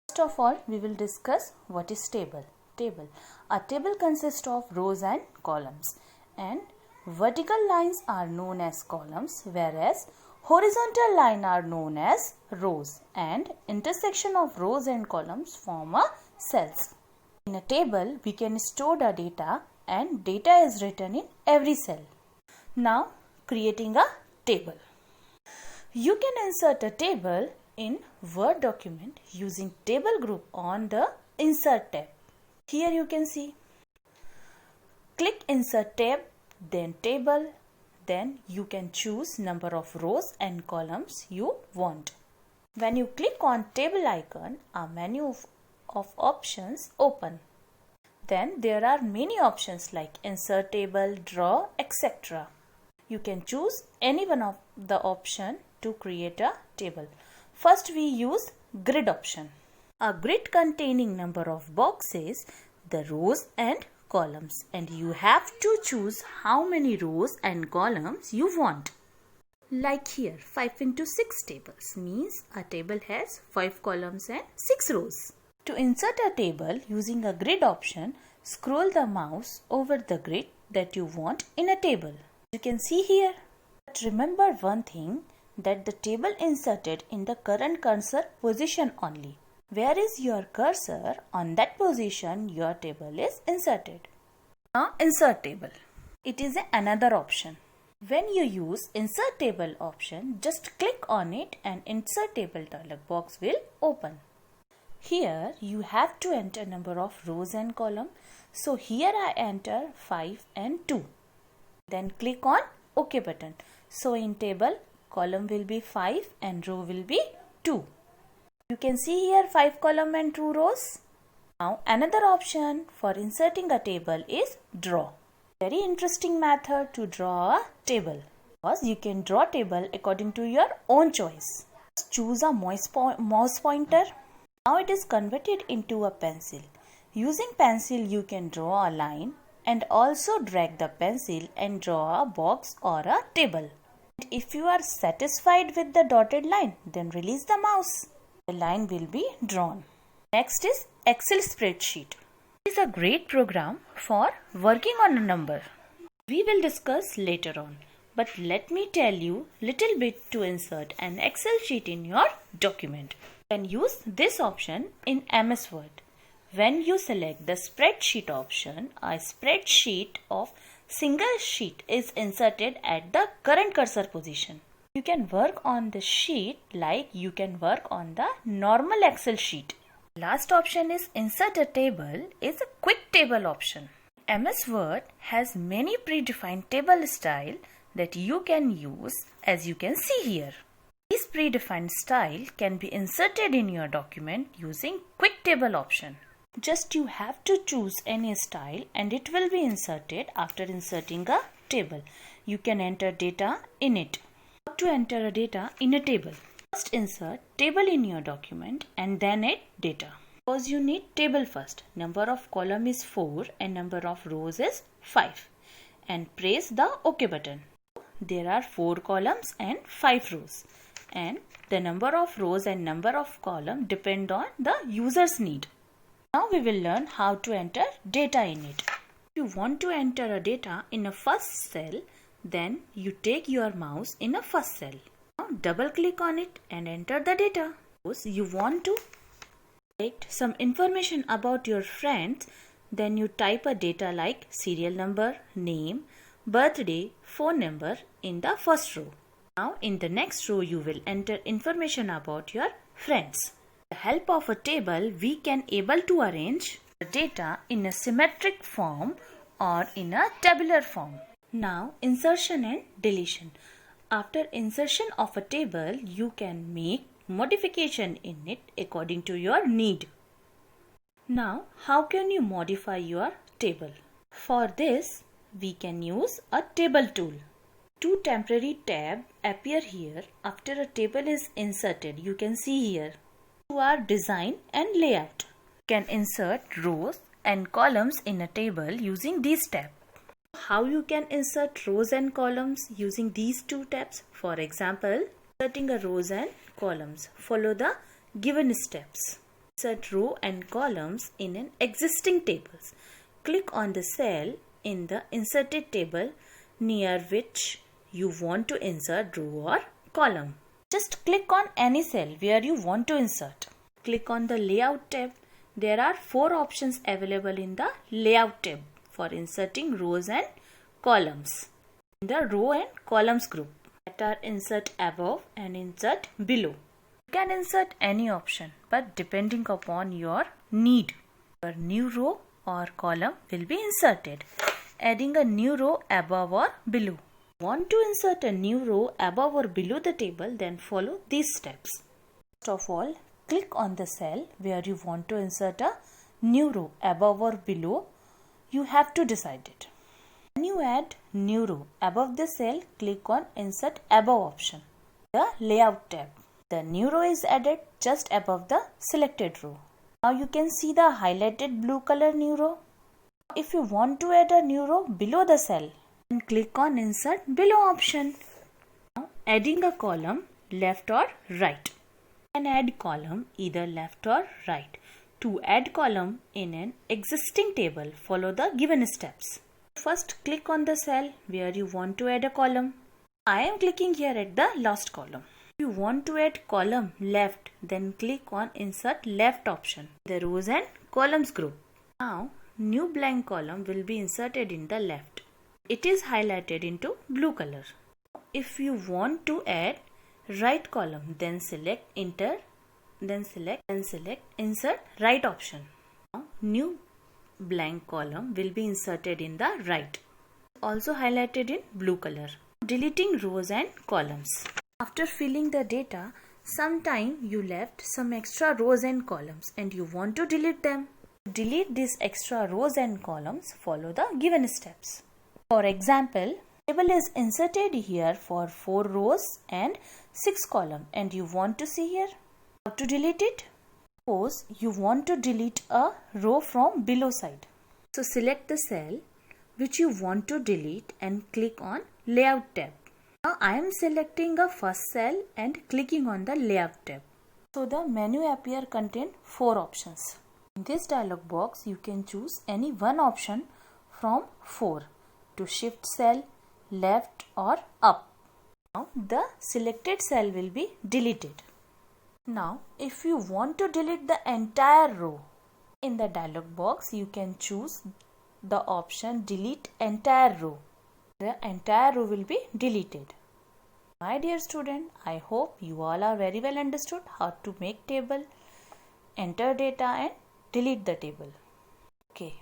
First of all, we will discuss what is table. A table consists of rows and columns, and vertical lines are known as columns, whereas horizontal lines are known as rows, and intersection of rows and columns form a cells. In a table, we can store the data, and data is written in every cell. Now, creating a table. You can insert a table in Word document using table group on the Insert tab. Here you can see. Click Insert tab, then Table. Then you can choose number of rows and columns you want. When you click on Table icon, a menu of options open. Then there are many options like Insert Table, Draw, etc. You can choose any one of the option to create a table. First we use grid option. A grid containing number of boxes, the rows and columns, and you have to choose how many rows and columns you want. Like here 5 into 6 tables means a table has 5 columns and 6 rows. To insert a table using a grid option, scroll the mouse over the grid that you want in a table. You can see here. But remember one thing, that the table inserted in the current cursor position only. Where is your cursor, on that position your table is inserted. Now insert table. It is another option. When you use insert table option, just click on it and insert table dialog box will open. Here you have to enter number of rows and column. So here I enter 5 and 2. Then click on OK button. So in table, column will be 5 and row will be 2. You can see here 5 column and 2 rows. Now another option for inserting a table is draw. Very interesting method to draw a table, because you can draw table according to your own choice. Choose a mouse pointer. Now it is converted into a pencil. Using pencil you can draw a line and also drag the pencil and draw a box or a table. If you are satisfied with the dotted line, then release the mouse. The line will be drawn. Next is Excel spreadsheet. It is a great program for working on a number. We will discuss later on. But let me tell you little bit to insert an Excel sheet in your document. You can use this option in MS Word. When you select the spreadsheet option, a spreadsheet of single sheet is inserted at the current cursor position. You can work on the sheet like you can work on the normal Excel sheet. Last option is insert a table is a quick table option. MS Word has many predefined table style that you can use, as you can see here. This predefined style can be inserted in your document using quick table option. Just you have to choose any style and it will be inserted after inserting a table. You can enter data in it. How to enter a data in a table? First insert table in your document and then add data. Because you need table first. Number of column is 4 and number of rows is 5. And press the OK button. There are 4 columns and 5 rows. And the number of rows and number of column depend on the user's need. Now we will learn how to enter data in it. If you want to enter a data in a first cell, then you take your mouse in a first cell. Now double click on it and enter the data. Suppose you want to collect some information about your friends, then you type a data like serial number, name, birthday, phone number in the first row. Now in the next row you will enter information about your friends. With the help of a table, we can able to arrange the data in a symmetric form or in a tabular form. Now insertion and deletion. After insertion of a table, you can make modification in it according to your need. Now how can you modify your table? For this we can use a table tool. 2 temporary tabs appear here after a table is inserted. You can see here. To our design and layout. You can insert rows and columns in a table using these tabs. How you can insert rows and columns using these 2 tabs? For example, inserting a rows and columns. Follow the given steps. Insert row and columns in an existing tables. Click on the cell in the inserted table near which you want to insert row or column. Just click on any cell where you want to insert. Click on the layout tab. There are 4 options available in the layout tab for inserting rows and columns in the row and columns group that are insert above and insert below. You can insert any option, but depending upon your need, your new row or column will be inserted. Adding a new row above or below. Want to insert a new row above or below the table, then follow these steps. First of all, click on the cell where you want to insert a new row above or below. You have to decide it. When you add new row above the cell, click on Insert Above option. The Layout tab. The new row is added just above the selected row. Now you can see the highlighted blue color new row. If you want to add a new row below the cell, then click on Insert Below option. Now adding a column left or right. You can add column either left or right. To add column in an existing table, follow the given steps. First click on the cell where you want to add a column. I am clicking here at the last column. If you want to add column left, then click on Insert Left option, the rows and columns group. Now, new blank column will be inserted in the left. It is highlighted into blue color. If you want to add right column, then select Enter, then select Insert Right option. Now, new blank column will be inserted in the right, also highlighted in blue color. Deleting rows and columns. After filling the data, sometime you left some extra rows and columns and you want to delete them. To delete these extra rows and columns, follow the given steps. For example, table is inserted here for 4 rows and 6 columns and you want to see here how to delete it. Suppose you want to delete a row from below side. So select the cell which you want to delete and click on Layout tab. Now I am selecting a first cell and clicking on the Layout tab. So the menu appear contain 4 options. In this dialog box you can choose any one option from 4 to shift cell, left or up. Now the selected cell will be deleted. Now if you want to delete the entire row, in the dialog box you can choose the option Delete Entire Row. The entire row will be deleted. My dear student, I hope you all are very well understood how to make table, enter data and delete the table. Okay.